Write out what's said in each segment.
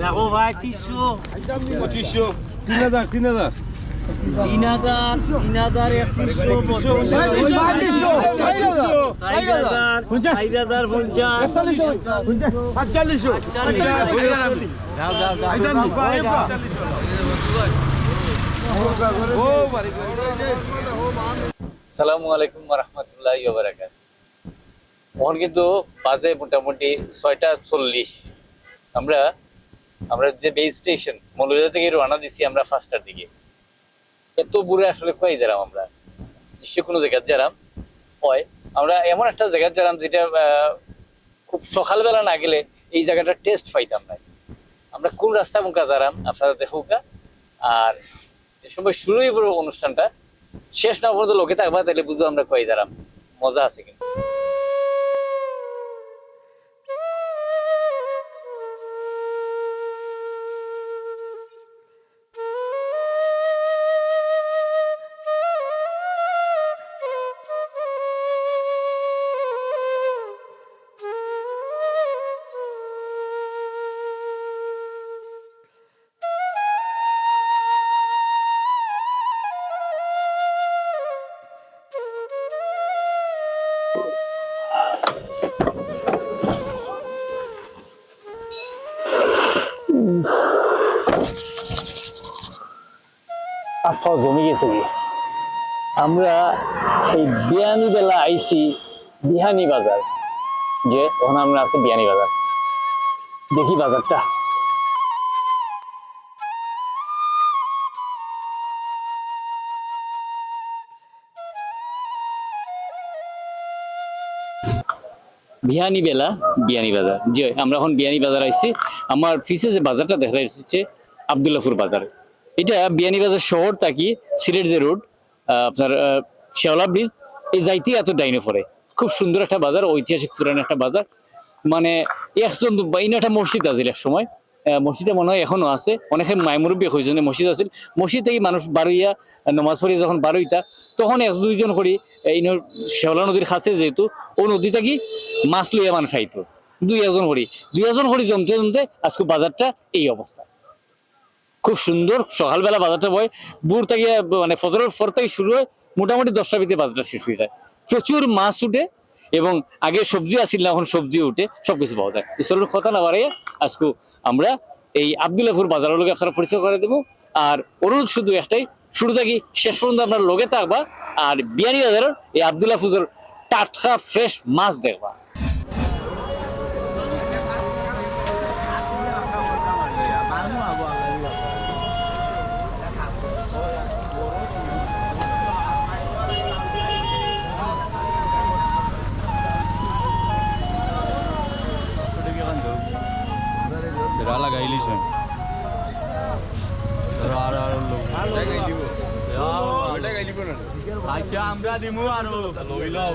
দেখো ভাই 300 2500 3000 সালামু আলাইকুম রহমতুল্লাহি ওয়া বারাকাতুহু। এখন কিন্তু বাজে মোটামুটি 6:40। আমরা যে বেস স্টেশন মৌলভীবাজার থেকে রওনা দিছি আমরা 5টার দিকে। এত বুড়ে আসলে কই যারাম আমরা নিশ্চয় কোনো জায়গায় যারাম হয়। আমরা এমন একটা জায়গায় যারাম যেটা খুব সকালবেলা না গেলে এই জায়গাটার টেস্ট পাইতাম না। আমরা কোন রাস্তা মুখা যারাম আপনারা দেখুকা। আর যে সময় শুরুই করবো অনুষ্ঠানটা শেষ না পর্যন্ত লোকে থাকবা তাহলে বুঝবো আমরা কই যারাম। মজা আছে কিন্তু। আফা জমি গেছে কি আমরা এই বিয়ানি বেলা আইছি বিহানি বাজার। যে ওখানে আমরা আছি বিয়ানি বাজার। দেখি বাজারটা বিহানি বেলা বিয়ানি বাজার। যে আমরা এখন বিয়ানি বাজার আইছি। আমার পিছে যে বাজারটা দেখা যাচ্ছে আব্দুল্লাহপুর বাজার। এটা বিয়ানীবাজার শহর থাকি সিলেট যে রোড আপনার শেওলা ব্রিজ এই যাইতে এত ডাইনে পড়ে। খুব সুন্দর একটা বাজার, ঐতিহাসিক পুরান একটা বাজার। মানে একজন একটা মসজিদ আছিল এক সময়, মসজিদটা মনে হয় এখনো আছে। অনেকে মাইমুরব্বী হয়েছে মসজিদ আছিল। মসজিদ থেকে মানুষ বারোইয়া নমাজ পড়ি যখন বারোইতা তখন এক দুইজন করি এই শেওলা নদীর কাছে যেহেতু ও নদী থাকি মাছ লইয়া মানুষ আইতো। দুই একজন করি জমতে জমতে আজকে বাজারটা এই অবস্থা। খুব সুন্দর সকালবেলা বাজারটা বয় বুর থেকে মানে ফজরের পর থেকে শুরু হয় মোটামুটি 10টার ভিতরে বাজারটা শেষ হয়ে যায়। প্রচুর মাছ উঠে এবং আগে সবজি আসিল না এখন সবজি উঠে সবকিছু পাওয়া যায়। চলুন কথা না বাড়াইয়া আজকে আমরা এই আব্দুল্লাহপুর বাজারের লোকে আপনারা পরিচয় করে দেবো। আর অনুরোধ শুধু একটাই, শুরু থাকি শেষ পর্যন্ত আপনার লোকে থাকবা আর বিয়ানি বাজারের এই আব্দুল্লাহপুর টাটকা ফ্রেশ মাছ দেখবা। আচ্ছা আমরা দিমু আর লইলাও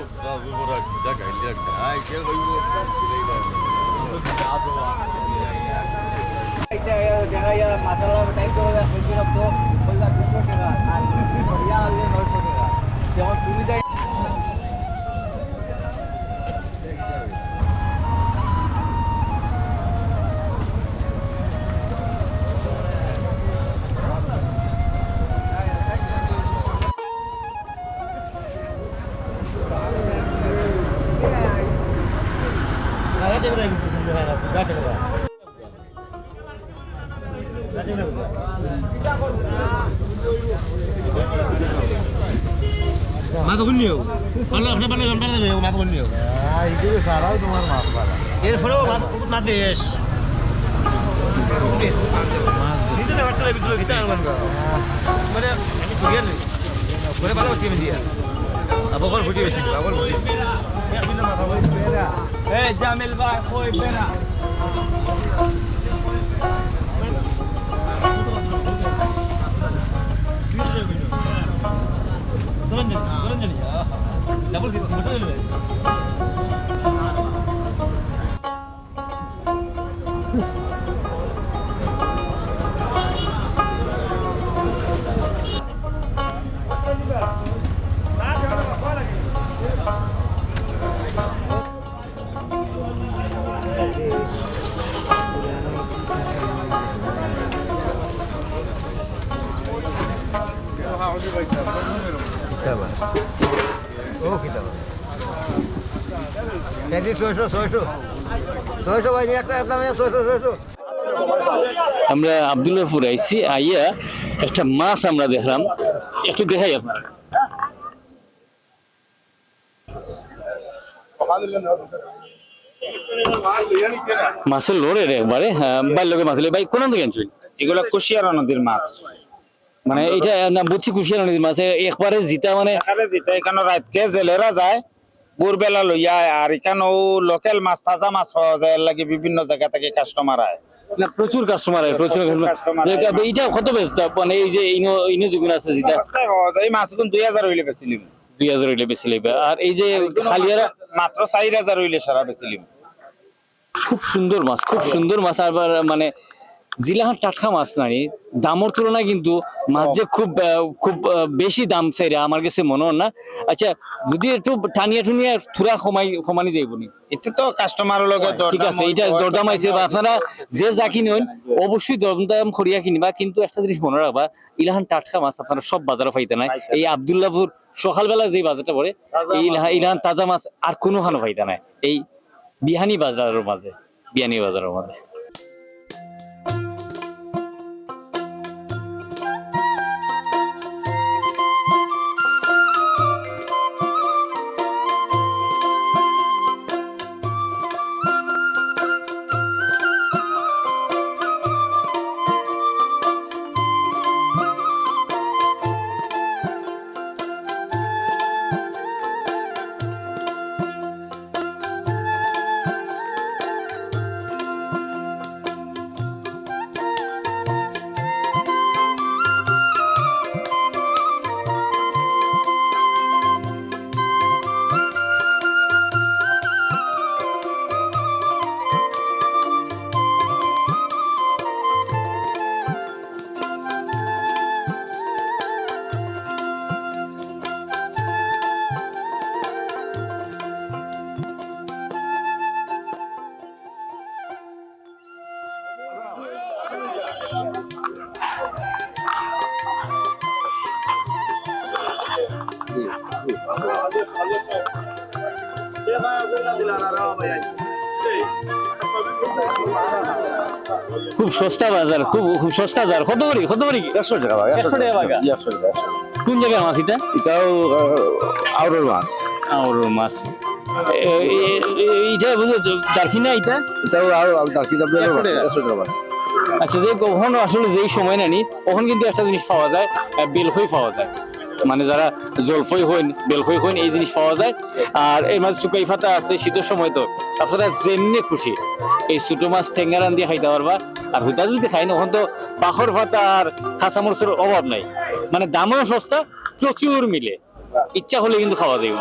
মাছ নিও পারলে আপনি পারলে মাছ নিও সারাও তোমার মাছ পালা এরপরেও মাছ দেশ মানে ভালো হচ্ছে দিয়া আবার ফুটিয়ে বেশি আবার জামিল ভাই কই বেড়া আমরা আব্দুল্লাহপুর আইছি, আইয়া একটা মাছ আমরা দেখলাম, একটু দেখাই আপনার। মাছের লোরের একবারে বাইর লোকে মাছ ভাই কোন দিকে আনছেন? এগুলা কুশিয়ারা নদীর মাছ, মানে এটা না বুঝছি কুশিয়ারা নদীর মাছ একবারে জিতা, মানে এখানে রাতকে জেলেরা যায় ভোরবেলা লইয়া, আর এখানেও লোকাল মাছ, তাজা মাছ পাওয়া যায়, এর লাগে বিভিন্ন জায়গা থেকে কাস্টমার আয়। না প্রচুর কাস্টমার হয়, প্রচুর customer এইটা কত ব্যস্ত মানে এই যে ইনো যুগুন আছে যেটা সস্তায় পাওয়া যায়, এই মাছগুলো 2000 হইলে বেচিলিম, 2000 হইলে বেশি লাগবে। আর এই যে খালিয়ারা মাত্র 4000 হইলে সারা বেচিলিম। খুব সুন্দর মাছ, খুব সুন্দর মাছ। আবার মানে জিলাহাট টাটকা মাছ নাই, দামের তুলনায় কিন্তু মাছ যে খুব বেশি দাম চাইরা আমার কাছে মনে হয় না। আচ্ছা যদি একটু টানিয়া টুনিয়া থুরা কমানি যাইব নি, এতে তো কাস্টমারের লগে ঠিক আছে, এটা দরদাম আইছে বা আপনারা যে যা কিনেন অবশ্যই দরদাম করিয়া কিনবা। কিন্তু একটা জিনিস মনে রাখবা, ইলাহান টাটকা মাছ আপনারা সব বাজারে পাইতে নাই। এই আব্দুল্লাহপুর সকালবেলা যে বাজারটা পড়ে, এই ইলাহান তাজা মাছ আর কোনোখানে পাইতে নাই, এই বিহানি বাজারের মাঝে, বিহানি বাজারের মাঝে। খুব সস্তা বাজার, খুব সস্তা বাজার। কত করি 100 টাকা ভাই, 100 টাকা বাগা। 100 টাকা। কোন জায়গার মাছ এটা? এটাও আউরের মাছ, আর মাছ এইটা বুঝো দারকিনা, এটা এটাও আর দাকি দাম 100 টাকা ভাই। আচ্ছা, যে কখন আসলে যেই সময় নানি তখন কিন্তু একটা জিনিস পাওয়া যায়, বেলফই পাওয়া যায়, মানে যারা জলফই হইন বেলফই হইন এই জিনিস পাওয়া যায়। আর এর মাঝে শুকাই ফাতা আছে, শীতের সময় তো আপনারা যেমনি খুশি এই ছোট মাছ টেঙ্গারান দিয়ে খাইতে পারবা। আর হুইতা যদি খাই না, তখন তো পাখর ফাতা আর খাঁচা মরিচের অভাব নাই, মানে দামও সস্তা, প্রচুর মিলে, ইচ্ছা হলে কিন্তু খাওয়া যাইব।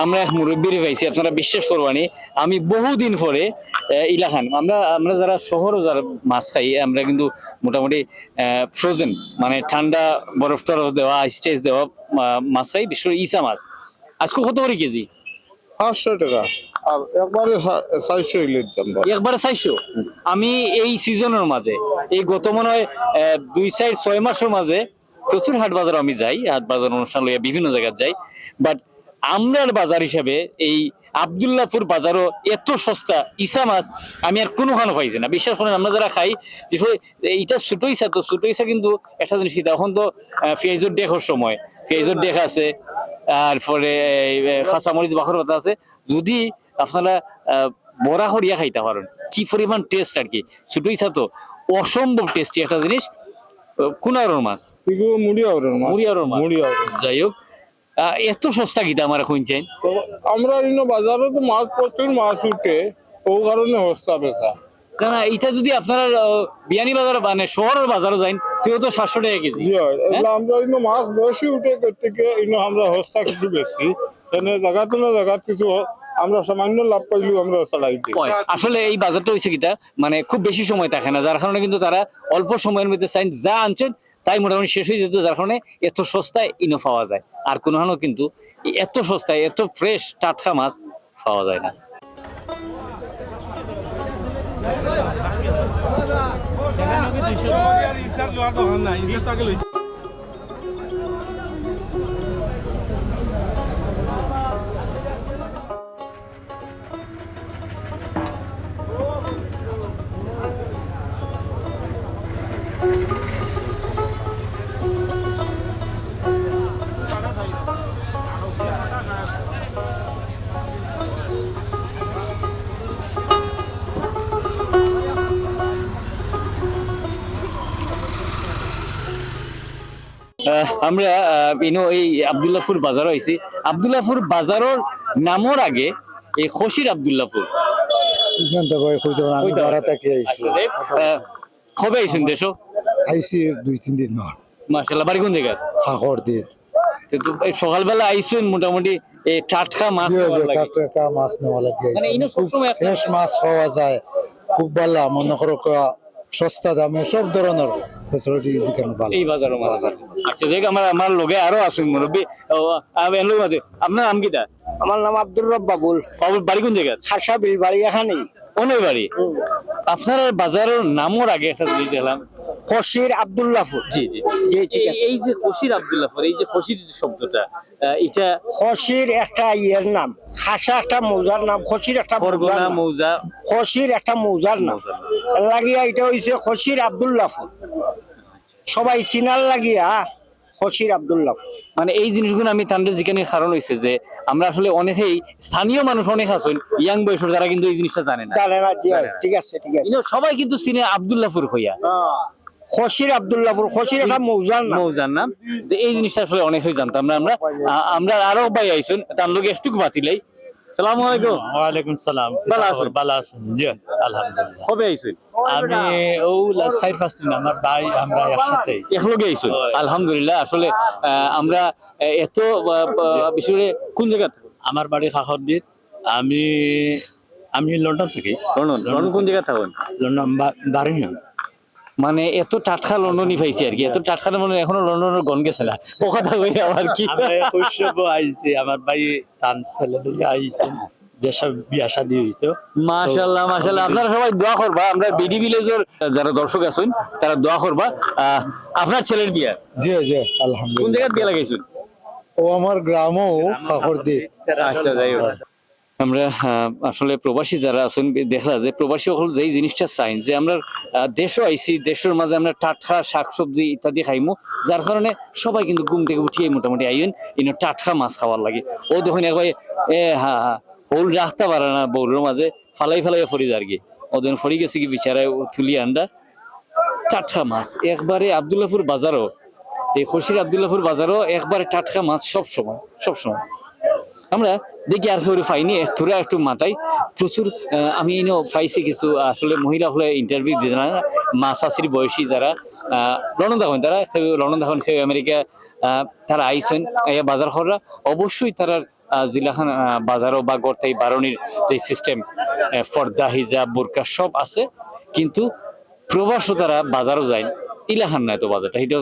আমরা এক মুরব্বীর পাইছি, আপনারা বিশ্বাস করবানি, আমি বহুদিন পরে ইলাখান আমরা যারা শহরও যারা মাছ খাই, আমরা কিন্তু মোটামুটি ফ্রোজেন মানে ঠান্ডা বরফ টরফ দেওয়া আইস টাইস দেওয়া মাছ খাই, বিশেষ করে ইসা মাছ। আজকে কত করে কেজি? 500 টাকা, আর একবারে 400 ইলিশ দাম। একবারে 400। আমি এই সিজনের মাঝে এই গত মনে হয় 2-6 মাসের মাঝে প্রচুর হাট বাজার আমি যাই, হাট বাজার অনুষ্ঠান লইয়া বিভিন্ন জায়গায় যাই, বাট আমরার বাজার হিসাবে এই আব্দুল্লাহপুর বাজারও এত সস্তা ইসা মাছ আমি আর কোনোখানে পাইছি না। বিশ্বাস করেন, আমরা যারা খাই এইটা ছোট ইসা, তো ছোট ইসা কিন্তু একটা জিনিস, এখন তো পেঁয়াজের ডেকের সময়, পেঁয়াজের ডেক আছে, তারপরে কাঁচামরিচ বাখর পাতা আছে। যদি আপনারা বড়া করিয়া খাইতে পারেন, কি পরিমাণ টেস্ট আর কি। ছোট ইসা তো অসম্ভব টেস্টি একটা জিনিস। কুনারোর মাছ, এগুলো মুড়িয়াওরের মাছ। মুড়িয়াওর যাই হোক, এত সস্তা গীতা আমার এখন চাই। তো আমরা ইনো বাজারে তো মাছ প্রচুর মাছ উঠে, ও কারণে সস্তা বেচা। না এটা যদি আপনারা বিয়ানি বাজার মানে শহরের বাজারে যাই, তুইও তো 700 টাকা কেজি। জি হয়, এগুলো আমরা ইনো মাছ বেশি উঠে থেকে ইনো আমরা সস্তা কিছু বেশি, এনে জায়গাতে না জায়গাত কিছু আমরা সামান্য লাভ পাইলেও আমরা চালাই দিই। আসলে এই বাজারটা হয়েছে কিটা, মানে খুব বেশি সময় থাকে না, যার কারণে কিন্তু তারা অল্প সময়ের মধ্যে চাই যা আনছেন তাই মোটামুটি শেষ হয়ে যেত, যার কারণে এত সস্তায় ইনো পাওয়া যায়। আর কোনোখানেও কিন্তু এত সস্তায় এত ফ্রেশ টাটকা মাছ পাওয়া যায় না। আমরা এই আব্দুল্লাহপুর বাজার হয়েছি। আব্দুল্লাহপুর বাজারের নামর আগে এই খসির আব্দুল্লাহপুর কবে আইসুন দেশ? আইসি 2-3 দিন মাশাআল্লাহ। বাড়ি কোন জায়গা? খাখর দিন সকালবেলা আইসুন, মোটামুটি এই টাটকা মাছ টাটকা মাছ নেওয়া লাগে, মানে ইনো সবসময় ফ্রেশ মাছ পাওয়া যায়, খুব ভালো। মনে করো সস্তা দামে সব ধরনের ফ্যাসিলিটি ভালো এই বাজার। আচ্ছা দেখ, আমার লগে আরো আসুন মুরব্বী। আপনার নাম কিটা? আমার নাম আব্দুর রব বাবুল। বাবুল বাড়ি কোন জায়গা? খাসাবিল বাড়ি এখানেই। অনেক বাড়ি। আপনার বাজারের নামর আগে একটা জিনিস দেখলাম, খসির আব্দুল্লাহপুর। জি জি জি, ঠিক আছে। এই যে খসির আব্দুল্লাহপুর, এই যে খসির শব্দটা, এটা খসির একটা ইয়ের নাম, খাসা একটা মৌজার নাম, খসির একটা ফরগনা মৌজা, খসির একটা মৌজার নাম লাগিয়া এটা হইছে খসির আব্দুল্লাহপুর। সবাই চিনার লাগিয়া খসির আব্দুল্লাহপুর। মানে এই জিনিসগুলো আমি তান্ডে যেখানে কারণ হয়েছে যে আমরা আসলে অনেকেই স্থানীয় মানুষ অনেক আছেন ইয়াং বয়সের, যারা কিন্তু এই জিনিসটা জানে না। ঠিক আছে ঠিক আছে, সবাই কিন্তু চিনে আব্দুল্লাহপুর হইয়া। খসির আব্দুল্লাহপুর, খসির একটা মৌজার নাম। এই জিনিসটা আসলে অনেকেই জানতাম না। আমরা আরো ভাই আইসুন, তার লোক একটু বাতিলাই। সালামু আলাইকুম। ওয়ালাইকুম সালাম। ভালো আছেন? ভালো আছেন? জি আলহামদুলিল্লাহ। কবে আইসুন? আমি ও সাইড ফার্স্ট দিন আমার ভাই আমরা একসাথে একলগে আইসুন। আলহামদুলিল্লাহ। আসলে আমরা এত বিষয়ে কোন জায়গা থাকুন? আমার বাড়ি খাখরদিত। আমি লন্ডন থাকি। লন্ডন কোন জায়গা থাকুন? London Birmingham. মানে এত টাটকা লন্ডনই পাইছি আর কি, এত টাটকা মানে এখনো লন্ডনের গন গেছে না। ও কথা কই আবার কি খুশবু আইছে, আমার ভাই তান ছেলে আইছে, দেশে বিয়া শাদী হইতো। মাশাআল্লাহ মাশাআল্লাহ। আপনারা সবাই দোয়া করবা, আমরা বিডি ভিলেজের যারা দর্শক আছেন তারা দোয়া করবা। আপনার ছেলের বিয়া? জি জি কোন আলহামদুলিল্লাহ। জায়গায় বিয়া লাগাইছেন? ও আমার গ্রামও খাখর দিন। আচ্ছা যাই হোক, আমরা আসলে প্রবাসী যারা আছেন দেখলা যে প্রবাসী হল যেই জিনিসটা চাই যে আমরা দেশও আইসি, দেশের মাঝে আমরা টাটকা শাকসবজি ইত্যাদি খাইমু, যার কারণে সবাই কিন্তু ঘুম থেকে উঠিয়ে মোটামুটি আইন ইনো টাটকা মাছ খাওয়ার লাগে। ও দেখুন একবার হোল রাখতে পারে না বউরের মাঝে, ফালাই ফরি আর কি। ওদের ফরি গেছে কি বিচারায় তুলি আন্ডা টাটকা মাছ একবারে। আব্দুল্লাহপুর বাজারও, এই খসির আব্দুল্লাহপুর বাজারও একবারে টাটকা মাছ সবসময়। আমরা দেখি আর কেউ পাইনি, তোরা একটু মাথায় প্রচুর আমি পাইছি কিছু আসলে মহিলা হলে ইন্টারভিউ দিতে না, মা শাশির বয়সী যারা লন্ডন দেখেন, তারা লন্ডন দেখেন আমেরিকা, তারা আইসেন বাজার খররা অবশ্যই তারা জিলাখান বাজারও বা গড়তাই বারণীর যে সিস্টেম ফর্দা হিজাব বোরকা সব আছে, কিন্তু প্রবাসও তারা বাজারও যায় ইলাখান না এত বাজারটা, এটা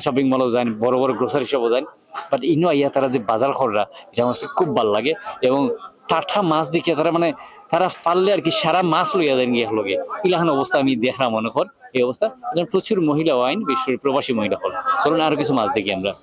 শপিং মলও যায়, বড় বড় গ্রোসারি শপও যায়, বাট ইনো আইয়া তারা যে বাজার খররা এটা আমার কাছে খুব ভালো লাগে। এবং টাটকা মাছ দেখে তারা মানে তারা পারলে আর কি সারা মাছ লইয়া দেন গিয়ে লগে ইলাখান অবস্থা আমি দেখলাম মনে কর এই অবস্থা। প্রচুর মহিলা ওয়াইন, বিশেষ করে প্রবাসী মহিলা হল। চলুন আরো কিছু মাছ দেখি আমরা।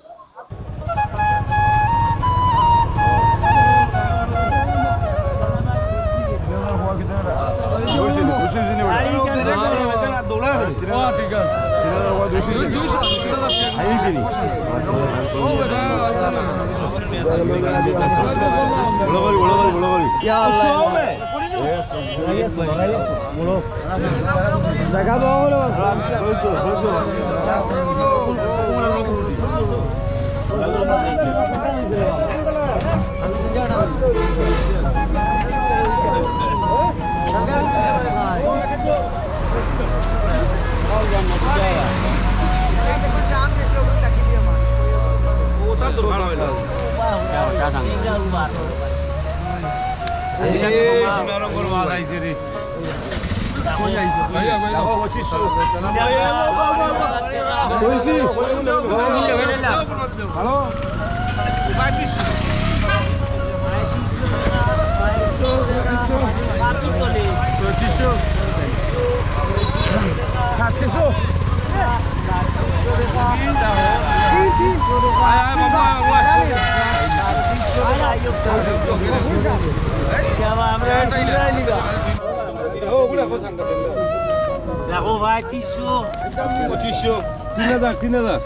দেখো ভাই 300 3,000 3,000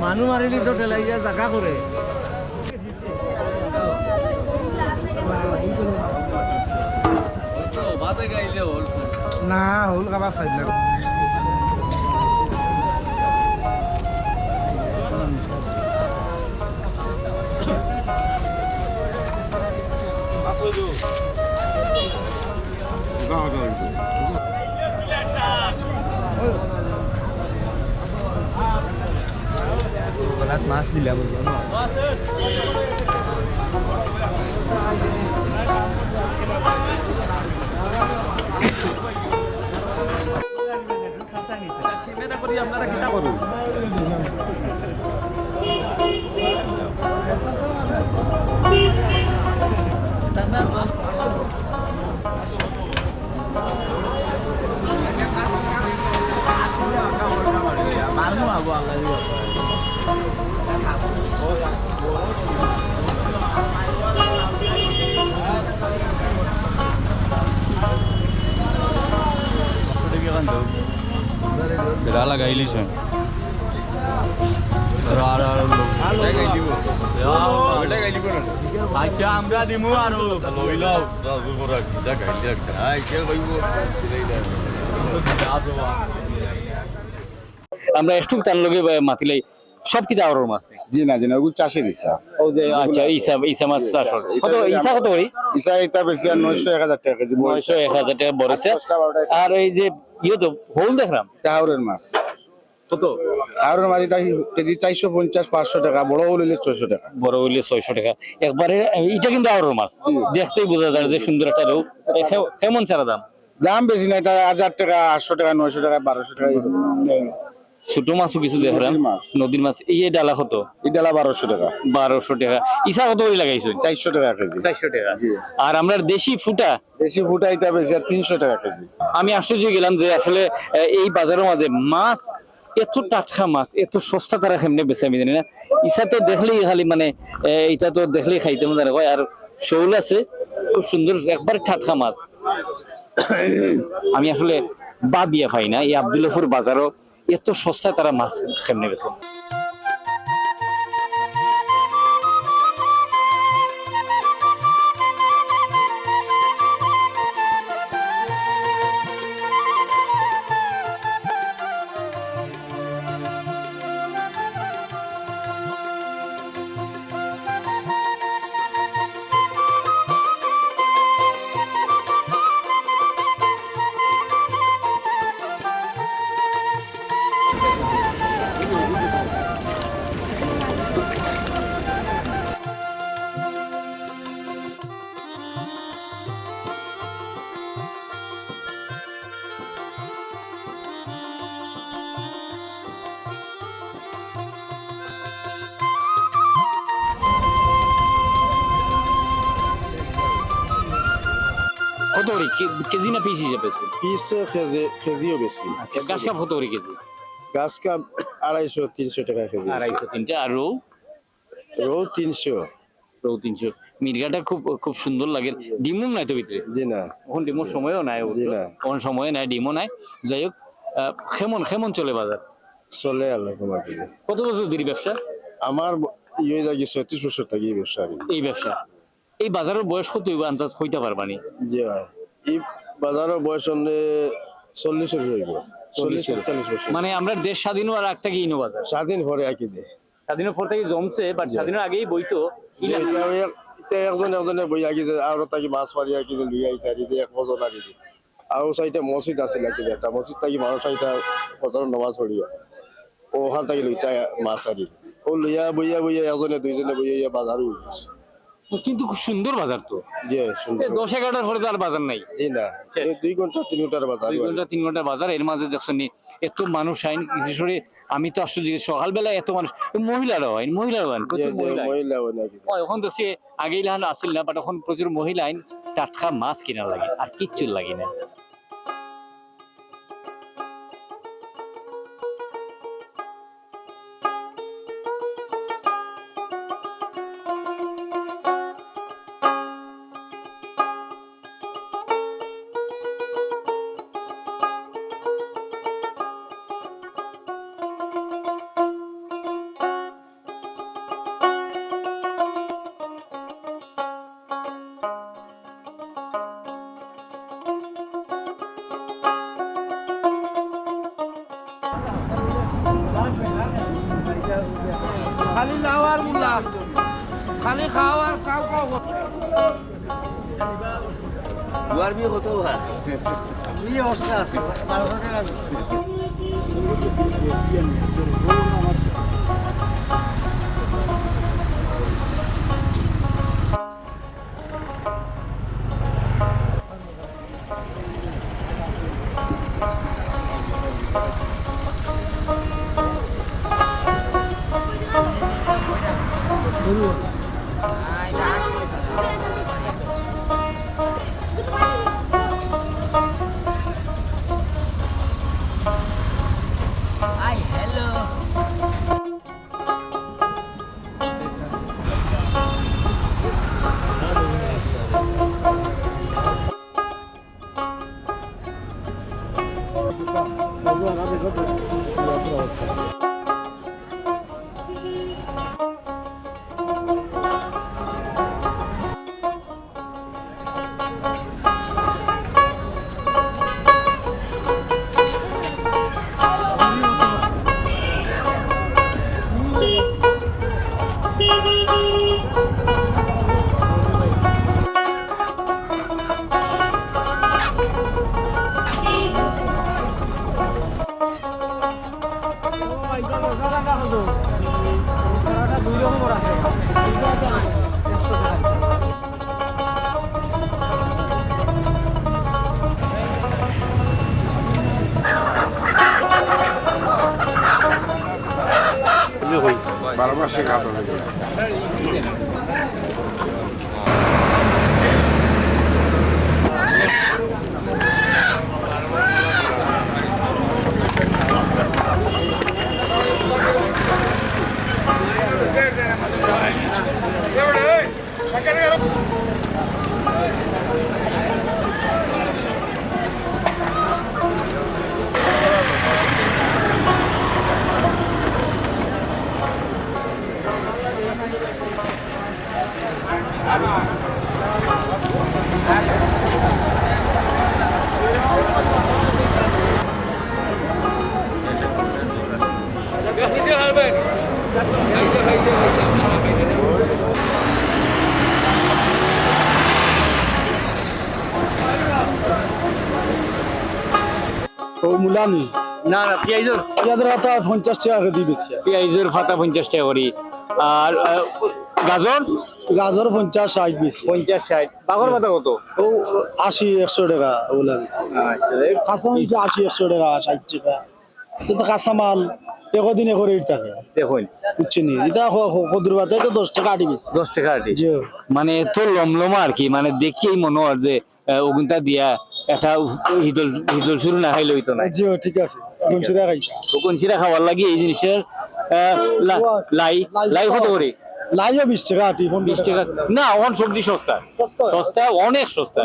মানুহ মাৰিলি তো ঠেলাইয়া জাগা কৰে না হল কাবা খাইলে মাছ দিলাম আপনারা কিতা করুন মারমু আবু আল্লাহ লাগাইলিস আচ্ছা আমরা দিমু আরো আমরা একটু তার লগে মাতিলাই সব কি দাওয়ার মাছ জি না ওগুলো চাষের ইসা। ও যে আচ্ছা ইসা মাছ চাষ কত ইসা কত করি ইসা এটা বেশি আর 900-1000 টাকা কেজি, 900-1000 টাকা বড় ইসা। আর এই যে ইয়ে তো হোল দেখলাম হাওরের মাছ কত হাওরের মাছ এটা কেজি 450-500 টাকা, বড় হলে 600 টাকা, বড় হইলে 600 টাকা একবারে। এটা কিন্তু আওয়ার মাছ দেখতেই বোঝা যায় যে সুন্দর একটা রূপ। কেমন ছাড়া দাম? দাম বেশি নাই, তার 1000 টাকা, 800 টাকা, 900 টাকা, 1200 টাকা। ছোট মাছও কিছু দেখলাম, নদীর মাছ। এই ডালা কত? এই ডালা 1200 টাকা। 1200 টাকা। ইসা কত করে লাগাইছো? 400 টাকা কেজি। 400 টাকা। আর আমরা দেশি ফুটা এটা বেশি আর 300 টাকা কেজি। আমি আশ্চর্য গেলাম যে আসলে এই বাজারের মাঝে মাছ এত টাটকা মাছ এত সস্তা তারা কেমনে বেছে আমি জানি না। ইসা তো দেখলেই খালি মানে এটা তো দেখলেই খাইতে মজা হয়। আর শৌল আছে খুব সুন্দর একবার টাটকা মাছ। আমি আসলে বাবিয়া পাই না এই আব্দুল্লাহপুর বাজারও এত সস্তা তারা মাছ কেমনে বেছে। কত করে কেজি না পিস হিসেবে? পিস কেজিও বেশি। গাছ কাপ কত করে কেজি? গাছ কাপ 250-300 টাকা কেজি। 250-300। আর রৌ? রৌ 300। রৌ 300। মির্গাটা খুব খুব সুন্দর লাগে। ডিমও নাই তো ভিতরে? জি না, এখন ডিমোর সময়ও নাই। জি না, এখন সময় নাই, ডিমও নাই। যাই হোক, কেমন কেমন চলে বাজার? চলে আল্লাহ তোমার দিকে। কত বছর ধরে ব্যবসা? আমার ইয়ে জায়গা 36 বছর থেকে এই ব্যবসা। এই ব্যবসা, এই বাজারের বয়স কত হইব আন্দাজ হইতে পারবানি? জি হয়। এই বাজারের বয়স 40 হইব। 40-45 বছর। মানে আমরা দেশ স্বাধীন হওয়ার আগ থেকে ইনো বাজার। স্বাধীন পরে একই দে। স্বাধীনের পর থেকে জমছে, বাট স্বাধীনের আগেই বইতো। একজনে বই আগে যে আর তাকে মাছ মারি আগে যে লুই আইতে আর যে 1 বছর আগে যে আর সাইডে মসজিদ আছে নাকি একটা মসজিদ থেকে মানুষ আইতা ফজর নামাজ পড়িয়া ওখান থেকে লইতা মাছ আরি ও লইয়া বইয়া একজনে দুইজনে বইয়া বাজার হয়ে গেছে। কিন্তু খুব সুন্দর বাজার তো। জি সুন্দর। 10-11টার পরে তো আর বাজার নাই। জি না, 2 ঘন্টা 3 ঘন্টার বাজার। 2 ঘন্টা 3 ঘন্টার বাজার। এর মাঝে দেখছেন এত মানুষ আইন, বিশেষ করে আমি তো আশ্চর্য, সকালবেলা এত মানুষ, মহিলারাও আইন, প্রচুর মহিলা হয় নাকি। এখন তো সে আগেই লাহান আসিল না, বাট এখন প্রচুর মহিলা আইন, টাটকা মাছ কিনা লাগে, আর কিচ্ছু লাগে না। খালি যাওয়ার মুলা, খালি খাওয়ার কাউ কাউ। দুয়ার বিয়ে কত হয়? বিয়ে অবস্থা আছে 1200 টাকা। বারোমাসে কাটো ও মুলানি না না, পেঁয়াজের পেঁয়াজের পাতা 50 টাকা কেজি বেশি। পেঁয়াজের পাতা 50 টাকা করি। আর গাজর? গাজর 50-60 বেশি। 50-60। বাগর পাতা কত? ও 80-100 টাকা ওগুলা বেশি। কাঁচা মাল 80-100 টাকা 60 টাকা। এটা কাঁচা মাল একদিন এক রেট থাকে। দেখুন বুঝছেন এটা কদুর পাতা তো 10 টাকা আটি বেশি। 10 টাকা আটি। জি মানে এত লমলমা আর কি, মানে দেখেই মনে হয় যে ওগুনটা দিয়া একটা হিদল হিদল শুরু না খাইলে হইতো না জি ঠিক আছে কোন সিরা খাইতা কোন সিরা খাওয়ার লাগে এই জিনিসের লাই লাই কত করে লাইও 20 টাকা আটি 20 টাকা না এখন সবজি সস্তা সস্তা অনেক সস্তা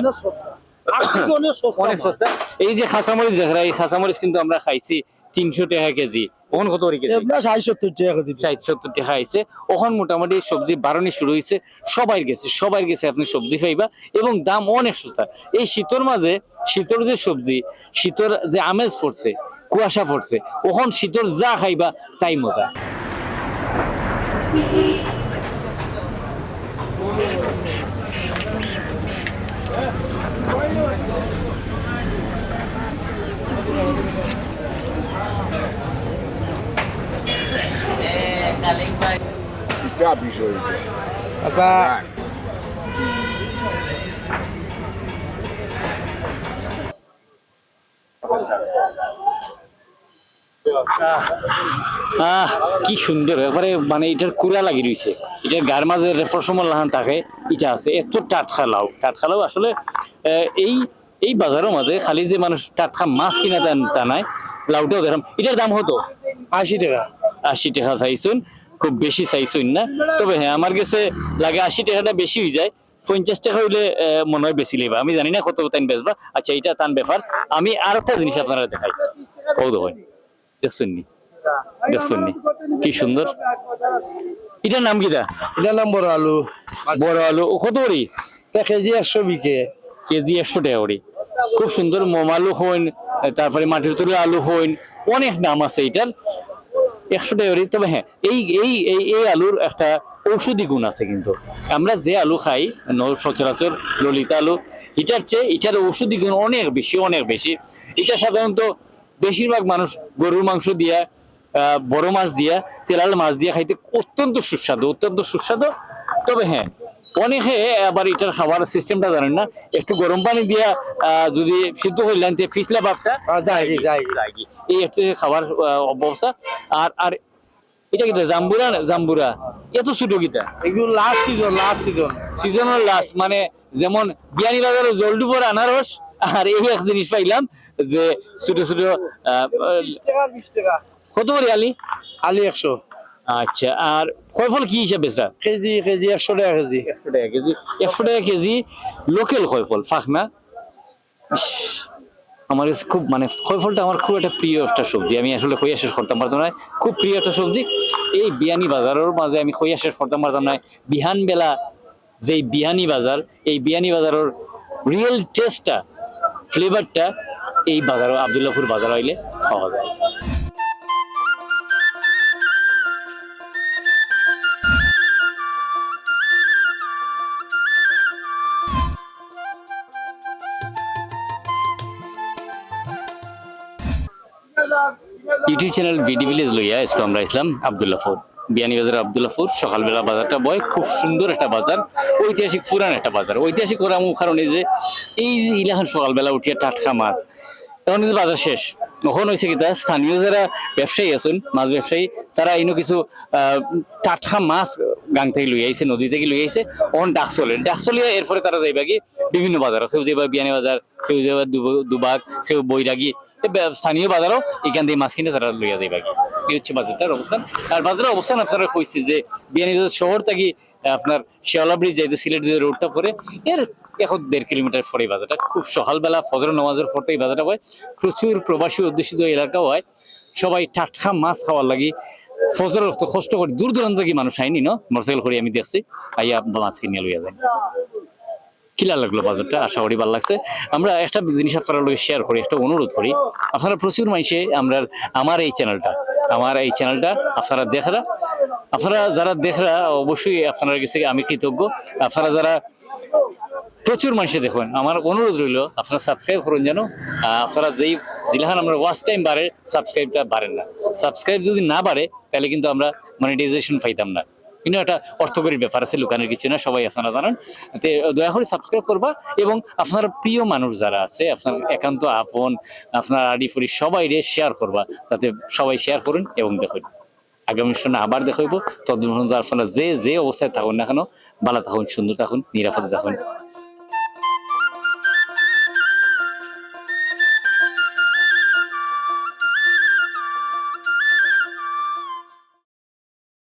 অনেক সস্তা অনেক সস্তা এই যে খাসামরিচ দেখরা এই খাসামরিচ কিন্তু আমরা খাইছি 300 টাকা কেজি এখন কত করে কেজি এবলা 60 টাকা দিবি 60-70 টাকা আইছে এখন মোটামুটি সবজি বাড়ানি শুরু হয়েছে সবার গেছে আপনি সবজি পাইবা এবং দাম অনেক সস্তা এই শীতের মাঝে শীতের যে সবজি শীতের যে আমেজ পড়ছে কুয়াশা পড়ছে ওখন শীতের যা খাইবা তাই মজা কি সুন্দর একবারে মানে এটার কুড়া লাগি রয়েছে এটার গার মাঝে রেফরসমল লাহান থাকে এটা আছে এত টাটকা লাউ আসলে এই এই বাজারের মাঝে খালি যে মানুষ টাটকা মাছ কিনা তা নাই লাউটাও দেখলাম এটার দাম হতো 80 টাকা 80 টাকা চাইছুন খুব বেশি চাইছুন না তবে হ্যাঁ আমার কাছে লাগে 80 টাকাটা বেশি হয়ে যায় 50 টাকা হইলে মনে হয় বেশি লেবা আমি জানি না কত টাইম বেচবা আচ্ছা এটা তান ব্যাপার আমি আর একটা জিনিস আপনারা দেখাই ও দেখুন দেখছেন কি সুন্দর এটার নাম কিটা এটা নাম বড় আলু কত করি কেজি 100 বিকে কেজি 100 টাকা করে খুব সুন্দর মোমালু হইন তারপরে মাটির তৈরি আলু হইন অনেক নাম আছে এটার 100 টাকা করে তবে হ্যাঁ এই এই এই আলুর একটা ঔষধি গুণ আছে কিন্তু আমরা যে আলু খাই সচরাচর ললিতা আলু এটার চেয়ে এটার ঔষধি গুণ অনেক বেশি এটা সাধারণত বেশিরভাগ মানুষ গরুর মাংস দিয়া বড় মাছ দিয়া তেলাল মাছ দিয়া খাইতে অত্যন্ত সুস্বাদু তবে হ্যাঁ অনেকে আবার এটার খাবার সিস্টেমটা জানেন না একটু গরম পানি দিয়া যদি সিদ্ধ করলেন ফিসলা ভাবটা যায় এই হচ্ছে খাবার অবস্থা আর এটা কি জাম্বুরা এত ছোট গীতা এগুলো লাস্ট সিজনের লাস্ট মানে যেমন বিয়ানি বাজারের জলডুবর আনারস আর এই এক জিনিস পাইলাম যে ছোট 20 টাকা কত করে আলি 100 আচ্ছা আর খয়ফল কি হিসাবে বেচা কেজি 100 টাকা কেজি 100 টাকা কেজি লোকাল খয়ফল ফাখনা আমার কাছে খুব মানে খয়ফলটা আমার খুব একটা প্রিয় একটা সবজি আমি আসলে খইয়া শেষ করতাম পারতাম না খুব প্রিয় একটা সবজি এই বিয়ানি বাজারের মাঝে আমি খইয়া শেষ করতাম পারতাম না বিহান বেলা যেই বিয়ানি বাজার এই বিয়ানি বাজারের রিয়েল টেস্টটা ফ্লেভারটা এই বাজার আব্দুল্লাহপুর বাজার আইলে পাওয়া যায় ইউটিউব চ্যানেল বিডি ভিলেজ লইয়া আজকে আমরা ইসলাম আব্দুল্লাহপুর বিয়ানি বাজার আব্দুল্লাহপুর সকালবেলা বাজারটা বয় খুব সুন্দর একটা বাজার ঐতিহাসিক পুরান একটা বাজার ঐতিহাসিক করার কারণে যে এই ইলাখান সকালবেলা উঠিয়া টাটকা মাছ এখন কিন্তু বাজার শেষ তখন হয়েছে কি স্থানীয় যারা ব্যবসায়ী আছেন মাছ ব্যবসায়ী তারা ইনো কিছু টাটকা মাছ গাং থেকে লই আইছে নদী থেকে লই আইছে ওখান ডাক চলে এরপরে তারা যাইবা কি বিভিন্ন বাজার কেউ যাইবা বিয়ানি বাজার কেউ যাইবা দুবাগ কেউ বৈরাগী স্থানীয় বাজারও এখান থেকে মাছ কিনে তারা লইয়া যাইবা কি এই হচ্ছে বাজারটার অবস্থান আর বাজারের অবস্থান আপনারা কইছি যে বিয়ানি বাজার শহর থেকে আপনার শেওলা ব্রিজ যাইতে সিলেট যে রোডটা পরে এর 1.5 কিলোমিটার পরে বাজারটা খুব সকালবেলা ফজর নামাজের পর থেকে বাজারটা হয় প্রচুর প্রবাসী অধ্যুষিত এলাকা হয় সবাই টাটকা মাছ খাওয়ার লাগি ফজর কষ্ট করে দূর দূরান্ত থেকে মানুষ আইনি না মোটরসাইকেল করে আমি দেখছি আইয়া মাছ কিনে লইয়া যায় কিলা লাগলো বাজারটা আশা করি ভালো লাগছে আমরা একটা জিনিস আপনারা লোক শেয়ার করি একটা অনুরোধ করি আপনারা প্রচুর মানুষে আমরা আমার এই চ্যানেলটা আপনারা যারা দেখরা অবশ্যই আপনারা কাছে আমি কৃতজ্ঞ আপনারা যারা প্রচুর মানুষে দেখুন আমার অনুরোধ রইল আপনারা সাবস্ক্রাইব করুন যেন আপনারা যেই জিলাহান আমরা ওয়াচ টাইম বাড়ে সাবস্ক্রাইবটা বাড়েন না সাবস্ক্রাইব যদি না বাড়ে তাহলে কিন্তু আমরা মনিটাইজেশন পাইতাম না কিন্তু একটা অর্থকরীর ব্যাপার আছে লুকানোর কিছু না সবাই আপনারা জানেন দয়া করে সাবস্ক্রাইব করবা এবং আপনার প্রিয় মানুষ যারা আছে আপনার একান্ত আপন আপনার আড়িফুড়ি সবাই শেয়ার করবা তাতে সবাই শেয়ার করুন এবং দেখুন আগামী সপ্তাহে আবার দেখাইব ততদিন আপনারা যে অবস্থায় থাকুন না কেন ভালো থাকুন সুন্দর থাকুন নিরাপদে থাকুন